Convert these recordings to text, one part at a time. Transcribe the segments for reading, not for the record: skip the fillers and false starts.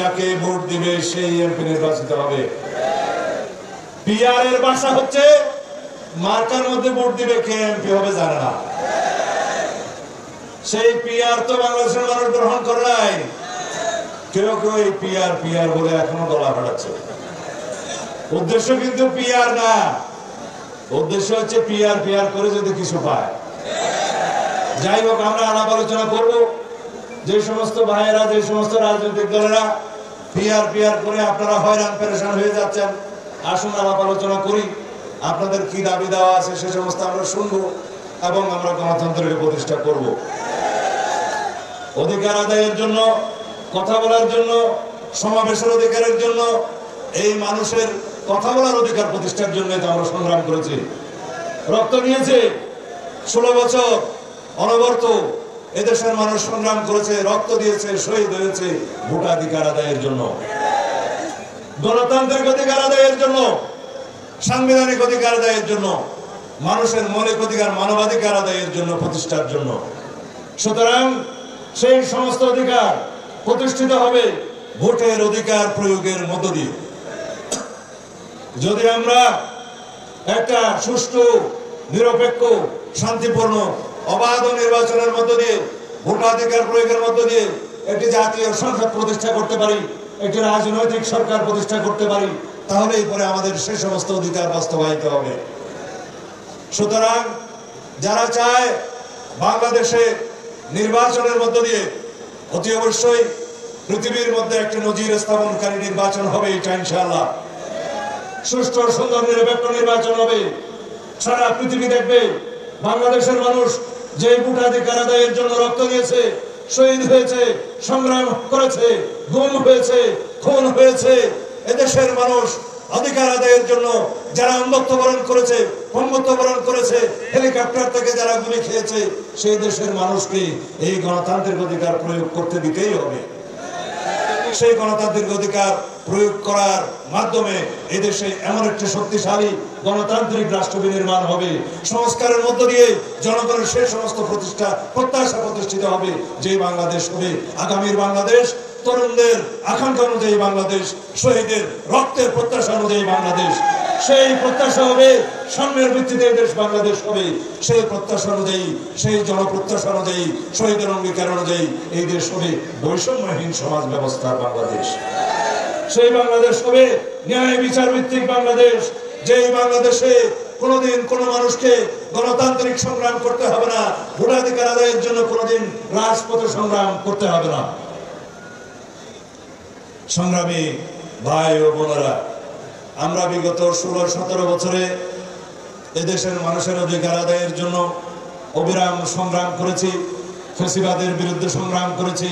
যাকে ভোট দিবে সেই এমপি নির্বাচিত হবে। পিআর এর ভাষা হচ্ছে মার্কার মধ্যে ভোট দিবে, কে এমপি হবে জানে না। সেই পিআর তো বাংলাদেশের মানুষ গ্রহণ করে নাই। কেউ কেউ এই পিআর পিআর বলে এখনো গলা ফাটাচ্ছে। উদ্দেশ্য কিন্তু পিআর না, উদ্দেশ্য হচ্ছে পিআর পিআর করে যদি কিছু পায়। যাই হোক, আমরা আলাপ আলোচনা করবো। যে সমস্ত ভাইয়েরা, যে সমস্ত রাজনৈতিক দলেরা পিআর পিআর করে আপনারা হয়রান পেরেশান হয়ে যাচ্ছেন, আসুন আলাপ আলোচনা করি। আপনাদের কি দাবি দেওয়া আছে সে সমস্ত আমরা শুনবো এবং আমরা গণতন্ত্রকে প্রতিষ্ঠা করব। অধিকার আদায়ের জন্য, কথা বলার জন্য, সমাবেশের অধিকারের জন্য, এই মানুষের কথা বলার অধিকার প্রতিষ্ঠার জন্য আমরা সংগ্রাম করেছি, রক্ত নিয়েছে। 16 বছর অনবরত এদেশের মানুষ সংগ্রাম করেছে, রক্ত দিয়েছে, শহীদ হয়েছে ভোটাধিকার আদায়ের জন্য, গণতান্ত্রিক অধিকার আদায়ের জন্য, সাংবিধানিক অধিকার আদায়ের জন্য, মানুষের মৌলিক অধিকার, মানবাধিকার আদায়ের জন্য, প্রতিষ্ঠার জন্য। সুতরাং সেই সমস্ত অধিকার প্রতিষ্ঠিত হবে ভোটের অধিকার প্রয়োগের মধ্য দিয়ে। যদি আমরা একটা সুষ্ঠু, নিরপেক্ষ, শান্তিপূর্ণ, অবাধ নির্বাচনের মধ্য দিয়ে, ভোটাধিকার প্রয়োগের মধ্য দিয়ে একটি জাতীয় সংসদ প্রতিষ্ঠা করতে পারি, একটি রাজনৈতিক সরকার প্রতিষ্ঠা করতে পারি, তাহলেই পরে আমাদের সে সমস্ত অধিকার বাস্তবায়িত হবে। সুতরাং যারা চায় বাংলাদেশে নির্বাচনের মধ্য দিয়ে অতি অবশ্যই পৃথিবীর মধ্যে একটি নজির স্থাপনকারী নির্বাচন হবে, এটা ইনশাআল্লাহ সুষ্ঠু, সুন্দর, নিরপেক্ষ নির্বাচন হবে। সারা পৃথিবী দেখবে বাংলাদেশের মানুষ যে ভোটাধিকার আদায়ের জন্য রক্ত দিয়েছে, শহীদ হয়েছে, সংগ্রাম করেছে, গুম হয়েছে, খুন হয়েছে। এদেশের মানুষ অধিকার আদায়ের জন্য যারা অন্ধত্ব বরণ করেছে, পঙ্গুত্ব বরণ করেছে, হেলিকপ্টার থেকে যারা গুলি খেয়েছে, সেই দেশের মানুষকে এই গণতান্ত্রিক অধিকার প্রয়োগ করতে দিতেই হবে। সেই গণতান্ত্রিক অধিকার প্রয়োগ করার মাধ্যমে এদেশে এমন একটি শক্তিশালী গণতান্ত্রিক রাষ্ট্র বিনির্মাণ হবে, সংস্কারের মধ্য দিয়ে জনগণের সেই সমস্ত প্রত্যাশা প্রতিষ্ঠিত হবে, যে বাংলাদেশ হবে আগামীর বাংলাদেশ, তরুণদের আকাঙ্ক্ষা অনুযায়ী বাংলাদেশ, শহীদের রক্তের প্রত্যাশা অনুযায়ী বাংলাদেশ। সেই প্রত্যাশা হবে সাম্যের ভিত্তিতে দেশ বাংলাদেশ হবে। সেই প্রত্যাশা অনুযায়ী, সেই জনপ্রত্যাশা অনুযায়ী, শহীদের অঙ্গীকার অনুযায়ী এই দেশ হবে বৈষম্যহীন সমাজ ব্যবস্থার বাংলাদেশ। সেই বাংলাদেশ হবে ন্যায় বিচার ভিত্তিক বাংলাদেশ, যেই বাংলাদেশে কোনোদিন কোনো মানুষকে গণতান্ত্রিক সংগ্রাম করতে হবে না, ভোটাধিকার আদায়ের জন্য কোনোদিন রাজপথে সংগ্রাম করতে হবে না। সংগ্রামী ভাই ও বোনেরা, আমরা বিগত 16-17 বছরে এদেশের মানুষের অধিকার আদায়ের জন্য অবিরাম সংগ্রাম করেছি, ফ্যাসিবাদের বিরুদ্ধে সংগ্রাম করেছি,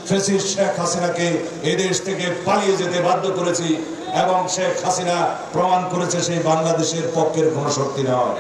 ফ্যাসিস্ট শেখ হাসিনাকে এদেশ থেকে পালিয়ে যেতে বাধ্য করেছি এবং শেখ হাসিনা প্রমাণ করেছে সেই বাংলাদেশের পক্ষের কোনো শক্তি নয়।